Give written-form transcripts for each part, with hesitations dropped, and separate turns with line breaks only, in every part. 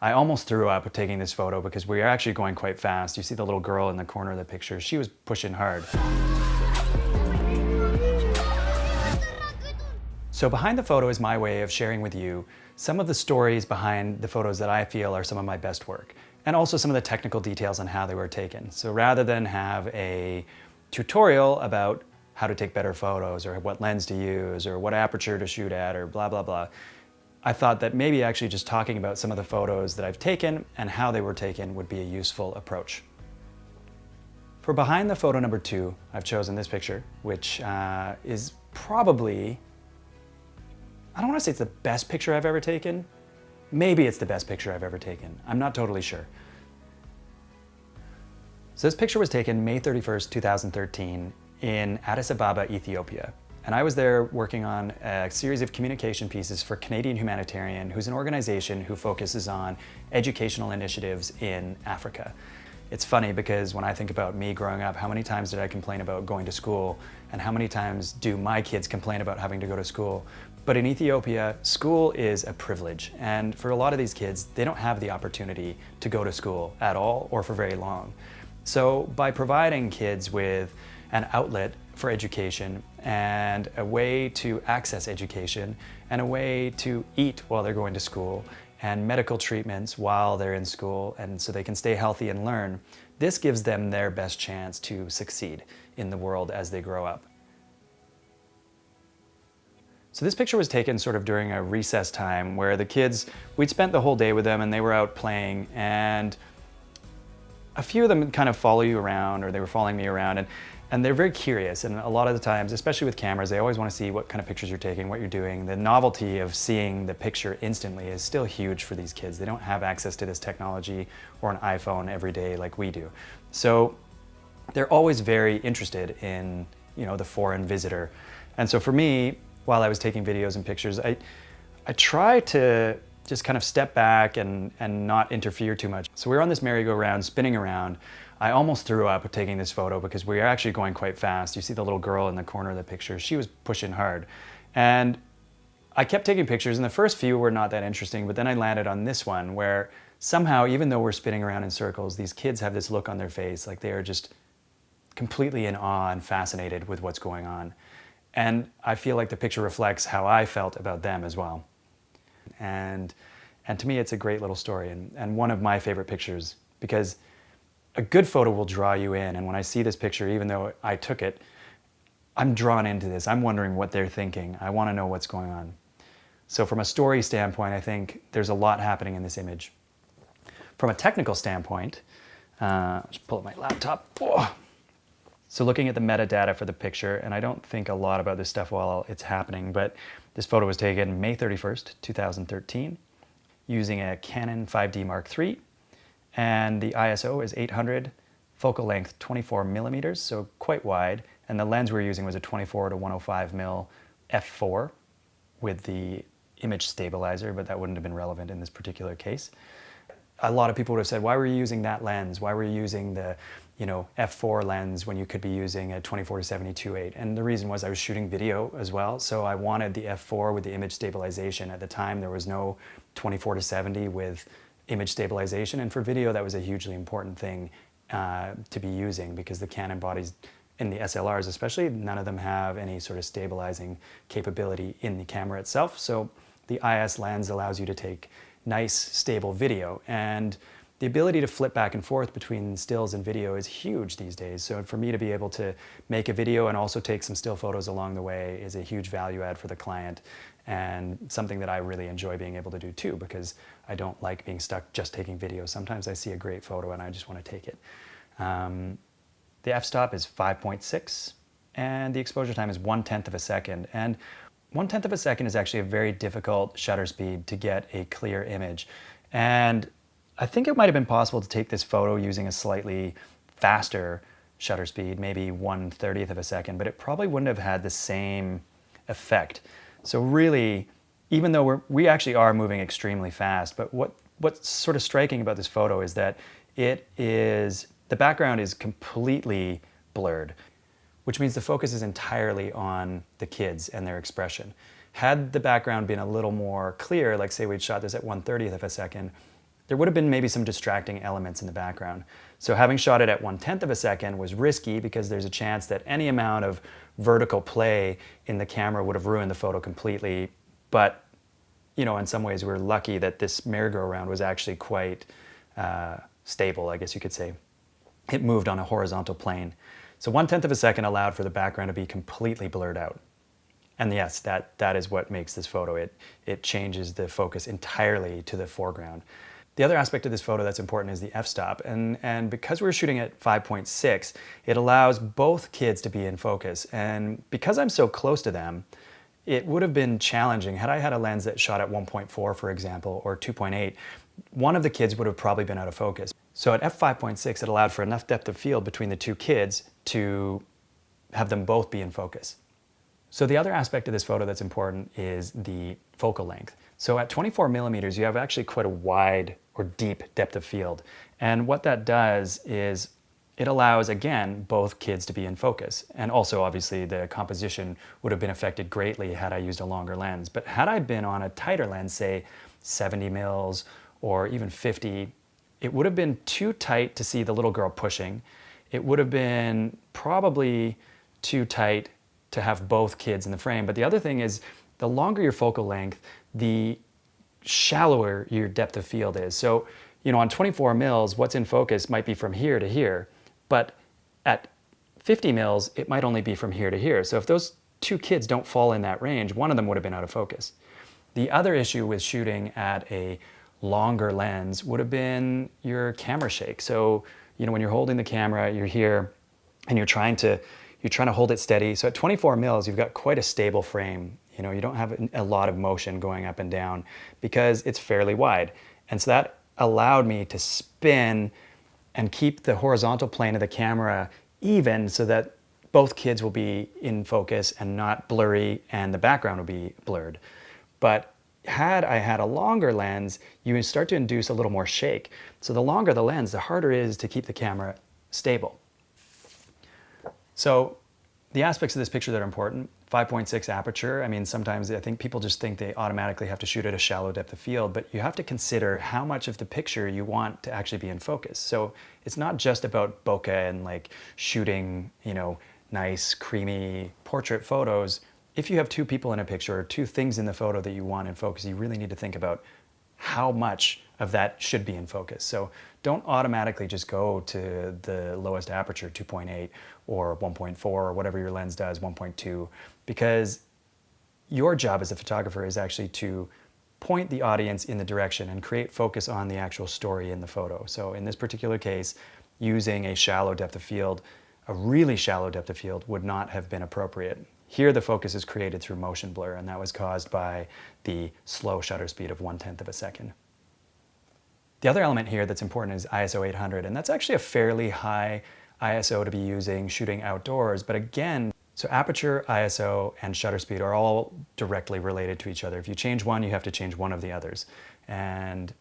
I almost threw up taking this photo because we are actually going quite fast. You see the little girl in the corner of the picture. She was pushing hard. So behind the photo is my way of sharing with you some of the stories behind the photos that I feel are some of my best work, and also some of the technical details on how they were taken. So rather than have a tutorial about how to take better photos or what lens to use or what aperture to shoot at or blah, blah, blah, I thought that maybe actually just talking about some of the photos that I've taken and how they were taken would be a useful approach. For behind the photo number 2, I've chosen this picture, which is probably, I don't want to say it's the best picture I've ever taken. Maybe it's the best picture I've ever taken. I'm not totally sure. So this picture was taken May 31st, 2013 in Addis Ababa, Ethiopia. And I was there working on a series of communication pieces for Canadian Humanitarian, who's an organization who focuses on educational initiatives in Africa. It's funny because when I think about me growing up, how many times did I complain about going to school? And how many times do my kids complain about having to go to school? But in Ethiopia, school is a privilege. And for a lot of these kids, they don't have the opportunity to go to school at all or for very long. So by providing kids with an outlet for education and a way to access education and a way to eat while they're going to school and medical treatments while they're in school and so they can stay healthy and learn, this gives them their best chance to succeed in the world as they grow up. So this picture was taken sort of during a recess time where the kids, we'd spent the whole day with them and they were out playing, and a few of them kind of follow you around, or they were following me around, and they're very curious, and a lot of the times, especially with cameras, they always want to see what kind of pictures you're taking, what you're doing. The novelty of seeing the picture instantly is still huge for these kids. They don't have access to this technology or an iPhone every day like we do. So they're always very interested in, you know, the foreign visitor. And so for me, while I was taking videos and pictures, I try to just kind of step back and not interfere too much. So we were on this merry-go-round, spinning around. I almost threw up taking this photo because we are actually going quite fast. You see the little girl in the corner of the picture. She was pushing hard. And I kept taking pictures, and the first few were not that interesting, but then I landed on this one where somehow, even though we're spinning around in circles, these kids have this look on their face like they are just completely in awe and fascinated with what's going on. And I feel like the picture reflects how I felt about them as well. And to me, it's a great little story and one of my favorite pictures, because a good photo will draw you in. And when I see this picture, even though I took it, I'm drawn into this. I'm wondering what they're thinking. I want to know what's going on. So from a story standpoint, I think there's a lot happening in this image. From a technical standpoint, just pull up my laptop. Whoa. So looking at the metadata for the picture, and I don't think a lot about this stuff while it's happening, but this photo was taken May 31st, 2013, using a Canon 5D Mark III, and the ISO is 800, focal length 24 millimeters, so quite wide, and the lens we were using was a 24 to 105 mil F4 with the image stabilizer, but that wouldn't have been relevant in this particular case. A lot of people would have said, why were you using that lens? Why were you using the F4 lens when you could be using a 24 to 72/8? And the reason was I was shooting video as well, so I wanted the F4 with the image stabilization. At the time, there was no 24 to 70 with image stabilization, and for video, that was a hugely important thing to be using, because the Canon bodies, in the SLRs especially, none of them have any sort of stabilizing capability in the camera itself. So the IS lens allows you to take nice, stable video, and the ability to flip back and forth between stills and video is huge these days. So for me to be able to make a video and also take some still photos along the way is a huge value add for the client, and something that I really enjoy being able to do too, because I don't like being stuck just taking video. Sometimes I see a great photo and I just want to take it. The f-stop is 5.6 and the exposure time is 1/10 of a second. And 1/10 of a second is actually a very difficult shutter speed to get a clear image. And I think it might have been possible to take this photo using a slightly faster shutter speed, maybe 1/30th of a second, but it probably wouldn't have had the same effect. So really, even though we actually are moving extremely fast, but what's sort of striking about this photo is that the background is completely blurred, which means the focus is entirely on the kids and their expression. Had the background been a little more clear, like say we'd shot this at 1/30th of a second, there would have been maybe some distracting elements in the background. So having shot it at 1/10 of a second was risky because there's a chance that any amount of vertical play in the camera would have ruined the photo completely. But, you know, in some ways we're lucky that this merry-go-round was actually quite stable, I guess you could say. It moved on a horizontal plane. So 1/10 of a second allowed for the background to be completely blurred out. And yes, that is what makes this photo. It changes the focus entirely to the foreground. The other aspect of this photo that's important is the f-stop. And because we're shooting at 5.6, it allows both kids to be in focus. And because I'm so close to them, it would have been challenging. Had I had a lens that shot at 1.4, for example, or 2.8, one of the kids would have probably been out of focus. So at f5.6, it allowed for enough depth of field between the two kids to have them both be in focus. So the other aspect of this photo that's important is the focal length. So at 24 millimeters, you have actually quite a wide or deep depth of field. And what that does is it allows, again, both kids to be in focus. And also, obviously, the composition would have been affected greatly had I used a longer lens. But had I been on a tighter lens, say 70 mils or even 50, it would have been too tight to see the little girl pushing. It would have been probably too tight to have both kids in the frame. But the other thing is, the longer your focal length, the shallower your depth of field is. So, you know, on 24 mils, what's in focus might be from here to here, but at 50 mils, it might only be from here to here. So if those two kids don't fall in that range, one of them would have been out of focus. The other issue with shooting at a longer lens would have been your camera shake. So, you know, when you're holding the camera, you're here and you're trying to hold it steady. So at 24 mils, you've got quite a stable frame. You know, you don't have a lot of motion going up and down because it's fairly wide. And so that allowed me to spin and keep the horizontal plane of the camera even so that both kids will be in focus and not blurry and the background will be blurred. But had I had a longer lens, you would start to induce a little more shake. So the longer the lens, the harder it is to keep the camera stable. So the aspects of this picture that are important, 5.6 aperture. I mean, sometimes I think people just think they automatically have to shoot at a shallow depth of field, but you have to consider how much of the picture you want to actually be in focus. So it's not just about bokeh and like shooting, you know, nice, creamy portrait photos. If you have two people in a picture or two things in the photo that you want in focus, you really need to think about how much of that should be in focus. So don't automatically just go to the lowest aperture, 2.8 or 1.4 or whatever your lens does, 1.2, because your job as a photographer is actually to point the audience in the direction and create focus on the actual story in the photo. So in this particular case, using a shallow depth of field, a really shallow depth of field would not have been appropriate. Here the focus is created through motion blur, and that was caused by the slow shutter speed of 1/10 of a second. The other element here that's important is ISO 800, and that's actually a fairly high ISO to be using shooting outdoors. But again, so aperture, ISO, and shutter speed are all directly related to each other. If you change one, you have to change one of the others. And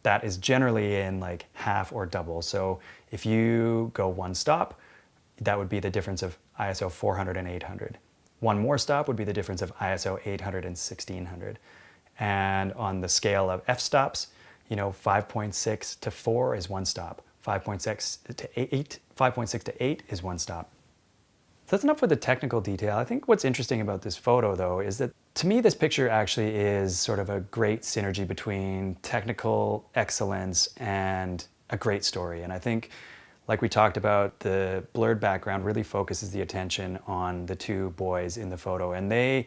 that is generally in like half or double. So if you go one stop, that would be the difference of ISO 400 and 800. One more stop would be the difference of ISO 800 and 1600. And on the scale of f-stops, you know, 5.6 to 4 is one stop. 5.6 to 8 is one stop. So that's enough for the technical detail. I think what's interesting about this photo, though, is that to me, this picture actually is sort of a great synergy between technical excellence and a great story. And I think, like we talked about, the blurred background really focuses the attention on the two boys in the photo, and they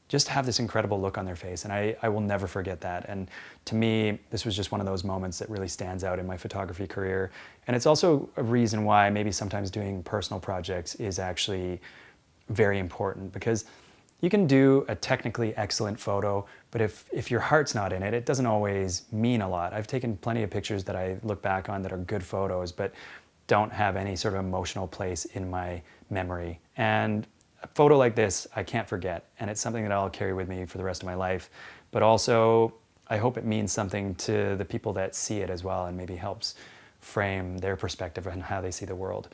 just have this incredible look on their face, and I will never forget that. And to me, this was just one of those moments that really stands out in my photography career. And it's also a reason why maybe sometimes doing personal projects is actually very important, because you can do a technically excellent photo, but if your heart's not in it, it doesn't always mean a lot. I've taken plenty of pictures that I look back on that are good photos, but don't have any sort of emotional place in my memory. And a photo like this, I can't forget, and it's something that I'll carry with me for the rest of my life. But also, I hope it means something to the people that see it as well, and maybe helps frame their perspective on how they see the world.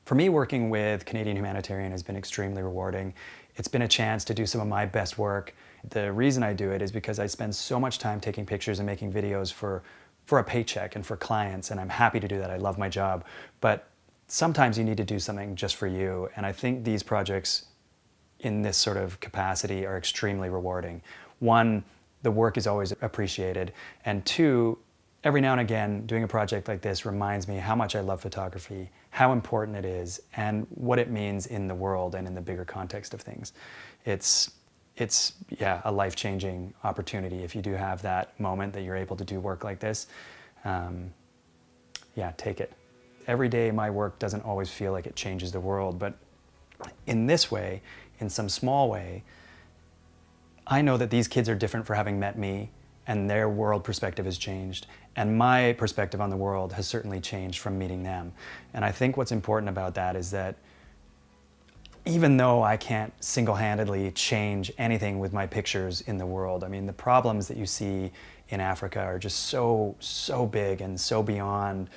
For me, working with Canadian Humanitarian has been extremely rewarding. It's been a chance to do some of my best work. The reason I do it is because I spend so much time taking pictures and making videos for for a paycheck and for clients, and I'm happy to do that. I love my job. But sometimes you need to do something just for you. And I think these projects in this sort of capacity are extremely rewarding. One, the work is always appreciated. And two, every now and again, doing a project like this reminds me how much I love photography, how important it is, and what it means in the world and in the bigger context of things. It's a life-changing opportunity if you do have that moment that you're able to do work like this. Take it. Every day my work doesn't always feel like it changes the world, but in this way, in some small way, I know that these kids are different for having met me, and their world perspective has changed. And my perspective on the world has certainly changed from meeting them. And I think what's important about that is that even though I can't single-handedly change anything with my pictures in the world, I mean, the problems that you see in Africa are just so big and so beyond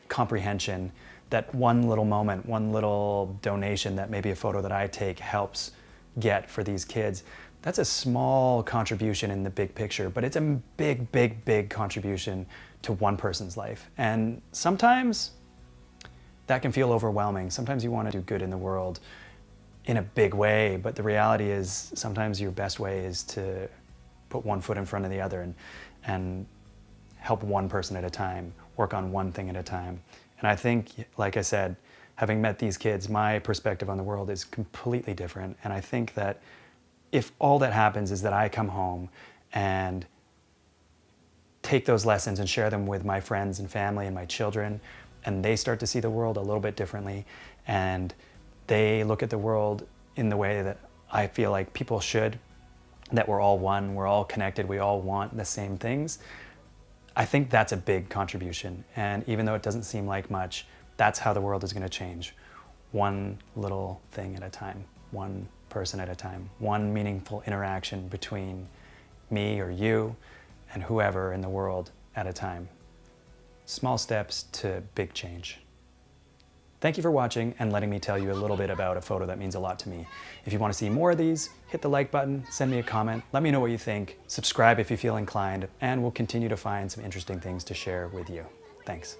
comprehension that one little moment, one little donation that maybe a photo that I take helps get for these kids, that's a small contribution in the big picture, but it's a big contribution to one person's life. And sometimes that can feel overwhelming. Sometimes you want to do good in the world in a big way, but the reality is sometimes your best way is to put one foot in front of the other and help one person at a time, work on one thing at a time. And I think, like I said, having met these kids, my perspective on the world is completely different. And I think that if all that happens is that I come home and take those lessons and share them with my friends and family and my children, and they start to see the world a little bit differently, and they look at the world in the way that I feel like people should, that we're all one, we're all connected, we all want the same things, I think that's a big contribution. And even though it doesn't seem like much, that's how the world is going to change. One little thing at a time, one person at a time, one meaningful interaction between me or you and whoever in the world at a time. Small steps to big change. Thank you for watching and letting me tell you a little bit about a photo that means a lot to me. If you want to see more of these, hit the like button, send me a comment, let me know what you think, subscribe if you feel inclined, and we'll continue to find some interesting things to share with you. Thanks.